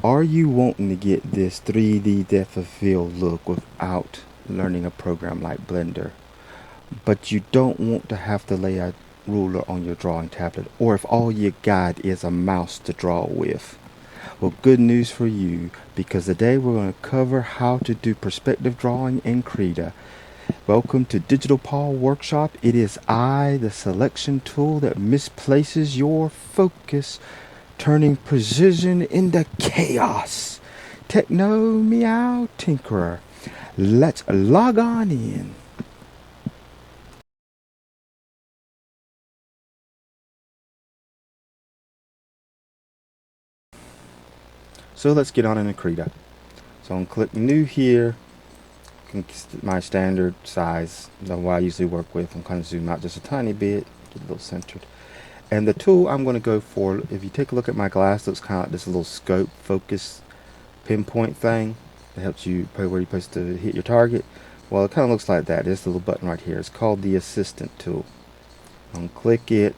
Are you wanting to get this 3D depth of field look without learning a program like Blender, but you don't want to have to lay a ruler on your drawing tablet, or if all you got is a mouse to draw with? Well, good news for you, because today we're going to cover how to do perspective drawing in Krita. Welcome to Digital Paul Workshop. It is I, the selection tool that misplaces your focus, turning precision into chaos. Techno Meow Tinkerer. Let's log on in. So let's get on into Krita. So I'm going to click new here. My standard size, the one I usually work with. I'm kind of zoom out just a tiny bit, get a little centered. And the tool I'm going to go for, if you take a look at my glass, looks kind of like this little scope focus pinpoint thing that helps you where you're supposed to hit your target. Well, it kind of looks like that. There's a little button right here. It's called the Assistant Tool. I'm going to click it,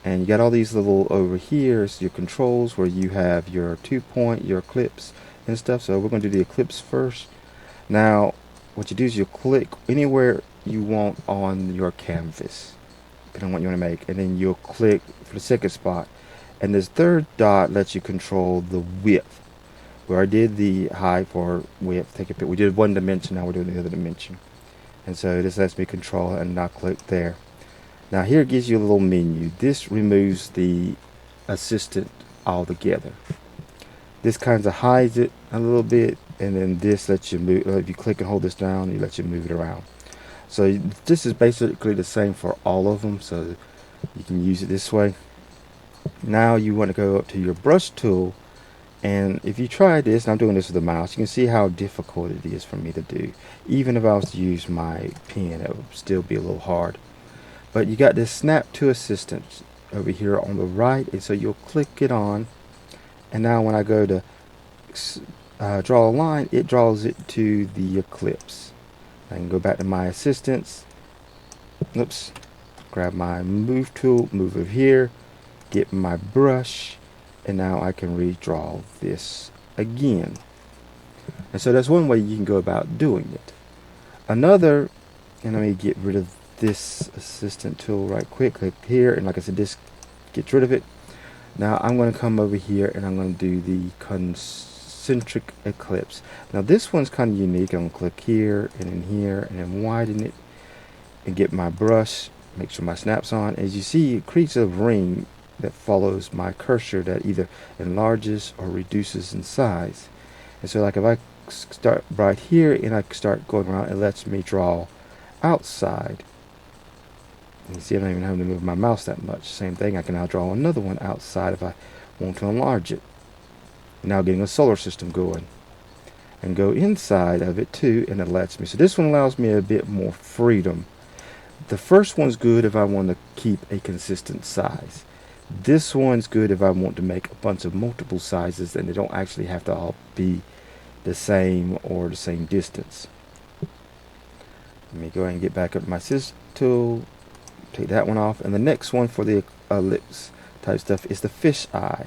and you got all these little over here is your controls where you have your 2-point, your eclipse and stuff. So we're going to do the eclipse first. Now what you do is you click anywhere you want on your canvas, depending on what you want to make, and then you'll click for the second spot, and this third dot lets you control the width. Where I did the height for width, take a pic. We did one dimension, now we're doing the other dimension, and so this lets me control it, and I'll click there. Now here it gives you a little menu. This removes the assistant altogether. This kind of hides it a little bit, and then this lets you move. If you click and hold this down, it lets you move it around. So this is basically the same for all of them, so you can use it this way. Now you want to go up to your brush tool, and if you try this, and I'm doing this with the mouse, you can see how difficult it is for me to do. Even if I was to use my pen, it would still be a little hard. But you got this snap to assistant over here on the right, and so you'll click it on, and now when I go to draw a line, it draws it to the eclipse. I can go back to my assistants. Oops. Grab my move tool, move over here, get my brush, and now I can redraw this again. And so that's one way you can go about doing it. Another, and let me get rid of this assistant tool right quick. Click here, and like I said, this gets rid of it. Now I'm going to come over here and I'm going to do the concentric eclipse. Now this one's kind of unique. I'm going to click here and then widen it and get my brush, make sure my snap's on. As you see, it creates a ring that follows my cursor that either enlarges or reduces in size. And so like if I start right here and I start going around, it lets me draw outside. You see, I don't even have to move my mouse that much. Same thing, I can now draw another one outside if I want to enlarge it. Now getting a solar system going. And go inside of it too, and it lets me. So this one allows me a bit more freedom. The first one's good if I want to keep a consistent size. This one's good if I want to make a bunch of multiple sizes and they don't actually have to all be the same or the same distance. Let me go ahead and get back up my assist tool. Take that one off, and the next one for the ellipse type stuff is the fish eye.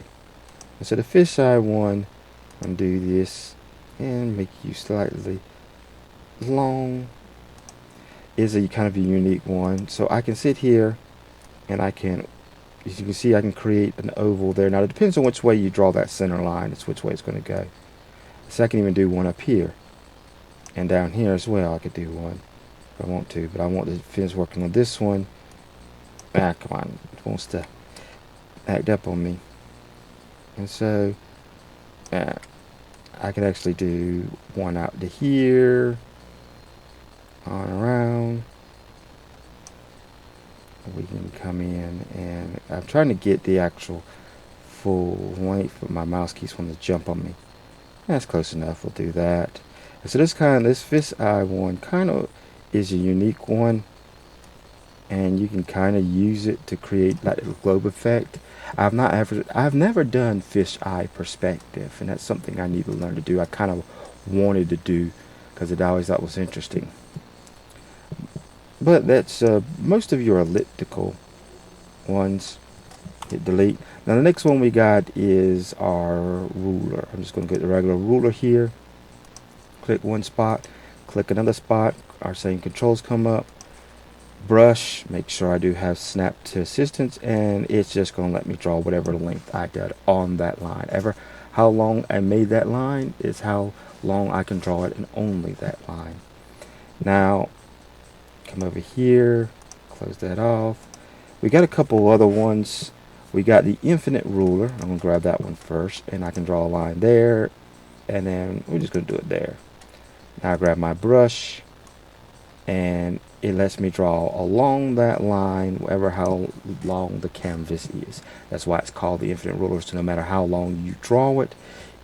And so the fish eye one, I'm gonna do this and make you slightly long. Is a kind of a unique one. So I can sit here and I can, as you can see, I can create an oval there. Now it depends on which way you draw that center line. It's which way it's going to go. So I can even do one up here and down here as well. I could do one if I want to, but I want to finish working on this one. Ah, come on, it wants to act up on me. And so I could actually do one out to here, on around. We can come in, and I'm trying to get the actual full length, but my mouse keeps wanting to jump on me. That's close enough. We'll do that. And so this fish eye one kind of is a unique one, and you can kind of use it to create like a globe effect. I've never done fish eye perspective, and that's something I need to learn to do. I kind of wanted to do because I always thought was interesting. But that's most of your elliptical ones. hit delete. Now the next one we got is our ruler. I'm just going to get the regular ruler here, click one spot, click another spot, our same controls come up, brush, make sure I do have snap to assistance, and it's just going to let me draw whatever length I got on that line. How long I made that line is how long I can draw it, and only that line. Now come over here, close that off. We got a couple other ones. We got the infinite ruler. I'm going to grab that one first, and I can draw a line there, and then we're just going to do it there. Now I grab my brush, and it lets me draw along that line, whatever how long the canvas is. That's why it's called the infinite ruler. So no matter how long you draw it,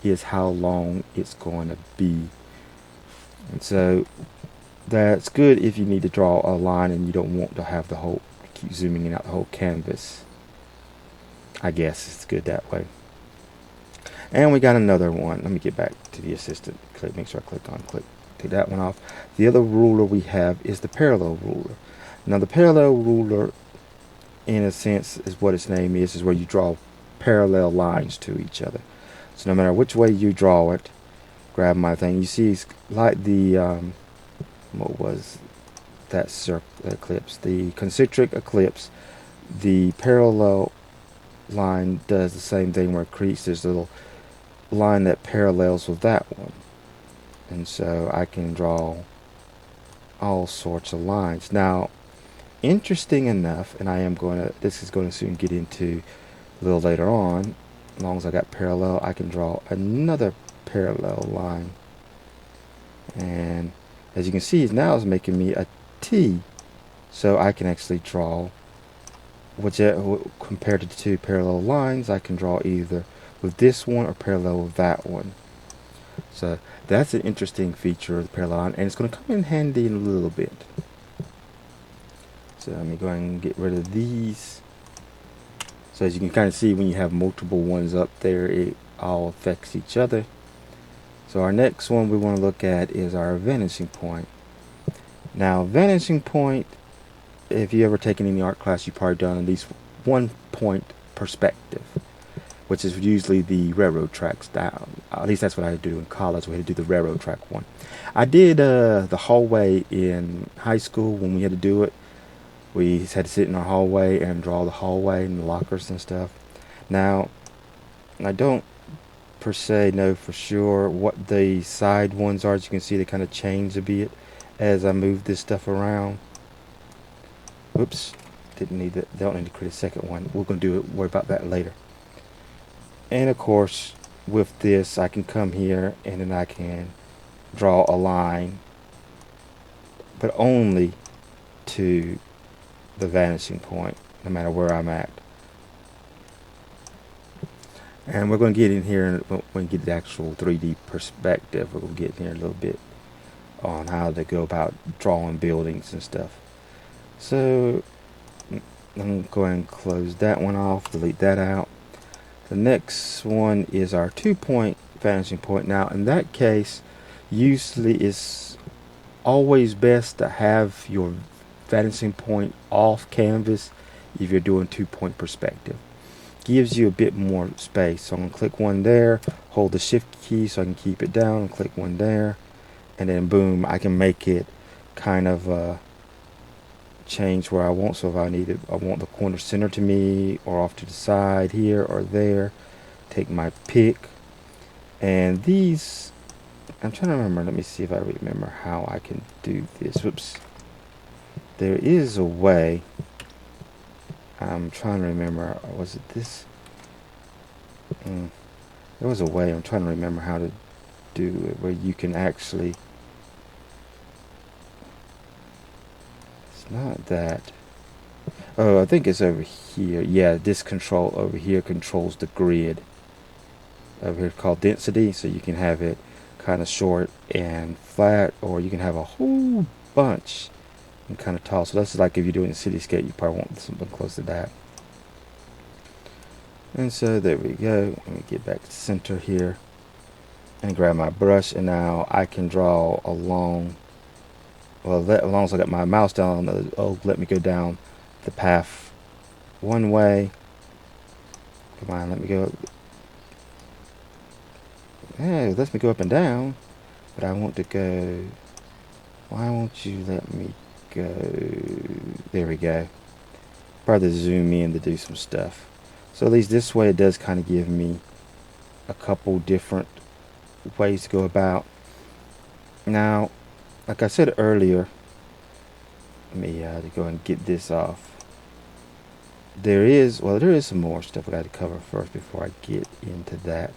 is how long it's going to be. And so that's good if you need to draw a line and you don't want to have the whole, keep zooming in out the whole canvas. I guess it's good that way. And we got another one. Let me get back to the assistant. Make sure I take that one off. The other ruler we have is the parallel ruler. Now the parallel ruler, in a sense, is what its name is where you draw parallel lines to each other. So no matter which way you draw it, grab my thing. You see, it's like the what was that circle ellipse? The concentric ellipse. The parallel line does the same thing where it creates this little line that parallels with that one, and so I can draw all sorts of lines. Now, interesting enough, and this is going to soon get into a little later on, as long as I got parallel, I can draw another parallel line, and as you can see, now it's making me a T, so I can actually draw whichever, compared to the two parallel lines, I can draw either with this one or parallel with that one. So that's an interesting feature of the parallel line, and it's going to come in handy in a little bit. So let me go ahead and get rid of these. So as you can kind of see, when you have multiple ones up there, it all affects each other. So our next one we want to look at is our vanishing point. Now vanishing point, if you ever taken any art class, you've probably done at least 1 point perspective, which is usually the railroad tracks down. At least that's what I had to do in college. We had to do the railroad track one. I did the hallway in high school when we had to do it. We had to sit in our hallway and draw the hallway and the lockers and stuff. Now, I don't per se know for sure what the side ones are. As you can see, they kind of change a bit as I move this stuff around. Whoops, don't need to create a second one. We're going to worry about that later. And of course, with this, I can come here and then I can draw a line, but only to the vanishing point, no matter where I'm at. And we're going to get in here when we get the actual 3D perspective. We're going to get in here a little bit on how to go about drawing buildings and stuff. So I'm going to go ahead and close that one off, delete that out. The next one is our 2-point vanishing point. Now in that case, usually it's always best to have your vanishing point off canvas if you're doing 2-point perspective. Gives you a bit more space. So I'm going to click one there, hold the shift key so I can keep it down, and click one there, and then boom, I can make it kind of change where I want. So if I want the corner center to me or off to the side here or there, take my pick. And these, I'm trying to remember, let me see if I remember how I can do this. Whoops. There is a way. I'm trying to remember, was it this? There was a way, I'm trying to remember how to do it, where you can actually, it's not that. Oh, I think it's over here. Yeah, this control over here controls the grid. Over here called density, so you can have it kind of short and flat, or you can have a whole bunch and kind of tall. So that's like if you're doing a cityscape, you probably want something close to that. And so there we go. Let me get back to center here and grab my brush, and now I can draw along, well, as long as I got my mouse down, let me go down the path one way, Come on, let me go. Yeah, it lets me go up and down, but I want to go. Why won't you let me go? There we go. Probably zoom in to do some stuff. So at least this way it does kind of give me a couple different ways to go about. Now, like I said earlier, let me go and get this off. There is some more stuff I got to cover first before I get into that.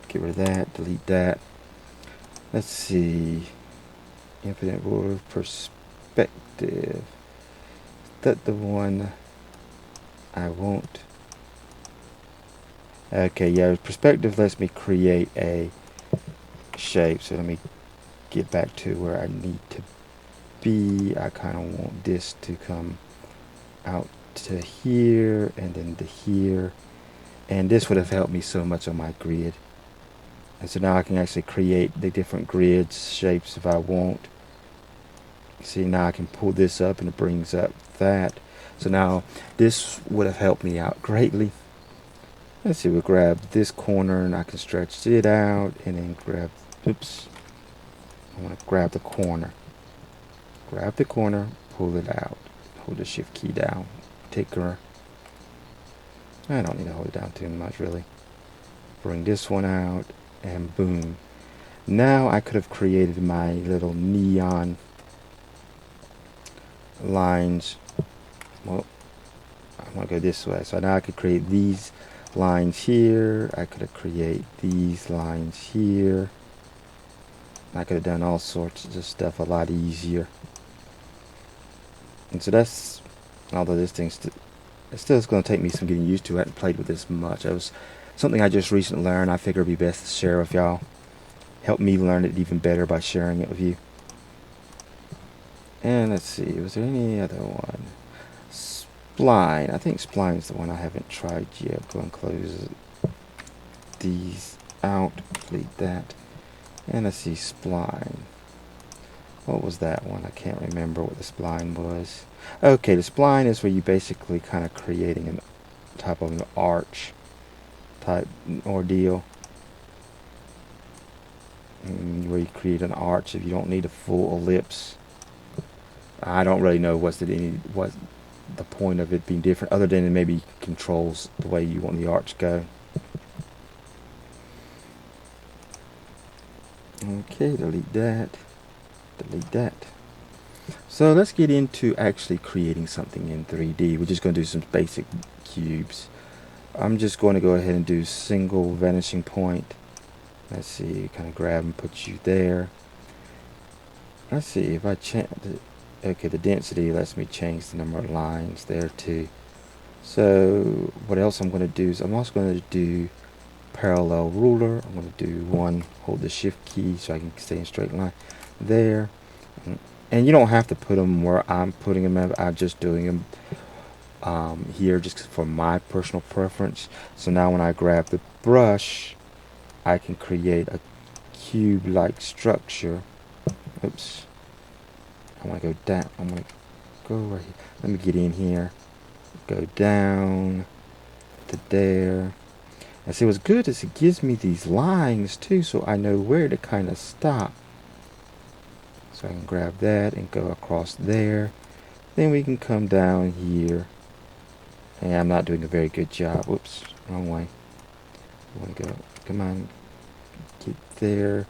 Get rid of that, delete that. Let's see. Infinite ruler perspective. Is that the one I want? Okay, yeah, perspective lets me create a shape. So let me get back to where I need to be. I kind of want this to come out to here and then to here. And this would have helped me so much on my grid. And so now I can actually create the different grids, shapes if I want. See, now I can pull this up and it brings up that. So now this would have helped me out greatly. Let's see, we'll grab this corner and I can stretch it out and then grab, oops, I want to grab the corner. Grab the corner, pull it out. Hold the shift key down. Ticker. I don't need to hold it down too much really. Bring this one out and boom. Now I could have created my little neon lines. Well, I want to go this way. So now I could create these lines here. I could have created these lines here. I could have done all sorts of stuff a lot easier. And so that's, although this thing's still is going to take me some getting used to. I hadn't played with this much. It was something I just recently learned. I figured it'd be best to share with y'all. Help me learn it even better by sharing it with you. And let's see, was there any other one? Spline. I think Spline is the one I haven't tried yet. Go and close these out. Delete that. And let's see, Spline. What was that one? I can't remember what the spline was. Okay, the spline is where you basically kind of creating an type of an arch type ordeal. Where you create an arch if you don't need a full ellipse. I don't really know what the point of it being different, other than it maybe controls the way you want the arch to go. Okay, delete that. Delete that. So let's get into actually creating something in 3D. We're just going to do some basic cubes. I'm just going to go ahead and do single vanishing point. Let's see, kind of grab and put you there. Let's see if I change. Okay, the density lets me change the number of lines there too. So what else I'm going to do is I'm also going to do parallel ruler. I'm going to do one, hold the shift key so I can stay in straight line there. And you don't have to put them where I'm putting them. I'm just doing them here just for my personal preference. So now when I grab the brush, I can create a cube-like structure. Oops. I want to go down. I'm going to go right here. Let me get in here. Go down to there. And see, what's good is it gives me these lines too, so I know where to kind of stop. So I can grab that and go across there. Then we can come down here. And I'm not doing a very good job. Whoops, wrong way. I want to go, come on, get there.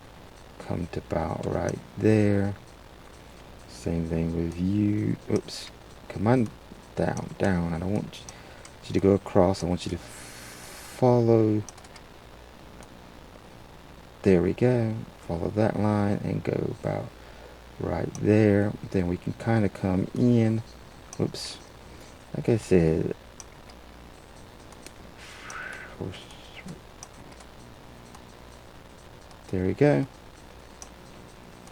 Come to about right there. Same thing with you. Oops, come on, down, down. I don't want you to go across. I want you to follow. There we go. Follow that line and go about right there. Then we can kind of come in. Oops, like I said, there we go.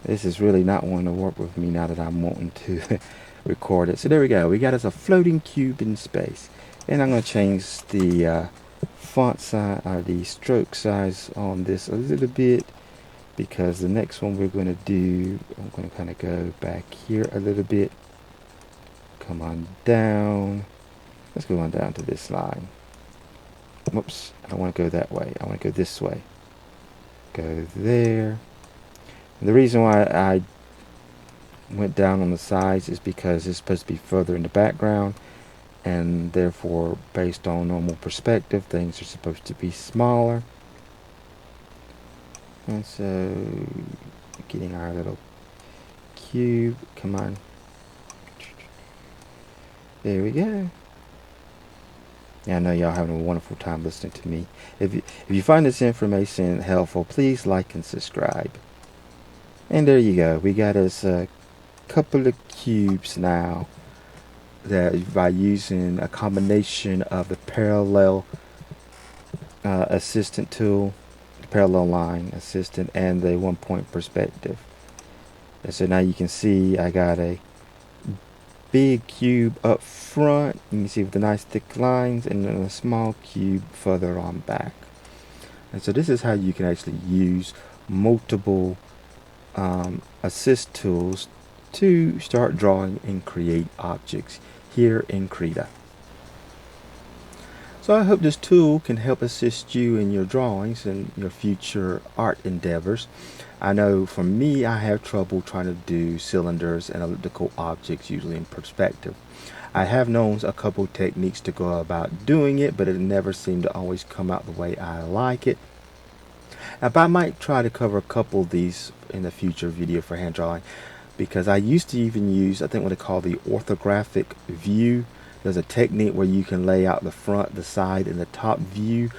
This is really not wanting to work with me now that I'm wanting to record it. So there we go. We got us a floating cube in space. And I'm going to change the font size, or the stroke size on this a little bit, because the next one we're going to do, I'm going to kind of go back here a little bit. Come on down. Let's go on down to this line. whoops, I don't want to go that way. I want to go this way. Go there. And the reason why I went down on the sides is because it's supposed to be further in the background, and therefore based on normal perspective things are supposed to be smaller. And so getting our little cube, come on, there we go. Yeah, I know y'all having a wonderful time listening to me. If you find this information helpful, please like and subscribe. And there you go, we got us a couple of cubes now that by using a combination of the parallel assistant tool, the parallel line assistant, and the 1-point perspective. And so now you can see I got a big cube up front, you can see with the nice thick lines, and then a small cube further on back. And so this is how you can actually use multiple assist tools to start drawing and create objects here in Krita. So I hope this tool can help assist you in your drawings and your future art endeavors. I know for me, I have trouble trying to do cylinders and elliptical objects usually in perspective. I have known a couple techniques to go about doing it, but it never seemed to always come out the way I like it. But I might try to cover a couple of these in a future video for hand drawing, because I used to even use, I think, what they call the orthographic view. There's a technique where you can lay out the front, the side, and the top view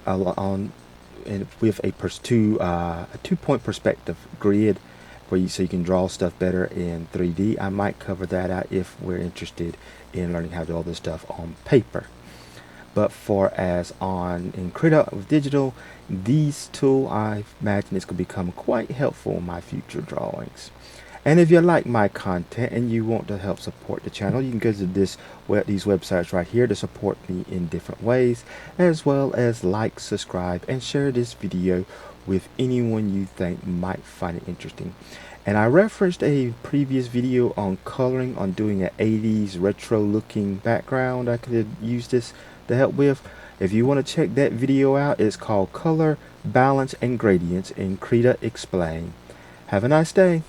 with a 2-point perspective grid, so you can draw stuff better in 3D. I might cover that out if we're interested in learning how to do all this stuff on paper. But for as on in Krita with digital, these tools, I imagine it's going to become quite helpful in my future drawings. And if you like my content and you want to help support the channel, you can go to these websites right here to support me in different ways, as well as like, subscribe, and share this video with anyone you think might find it interesting. And I referenced a previous video on coloring, on doing an 80s retro looking background I could use this to help with. If you want to check that video out, it's called Color, Balance, and Gradients in Krita Explain. Have a nice day.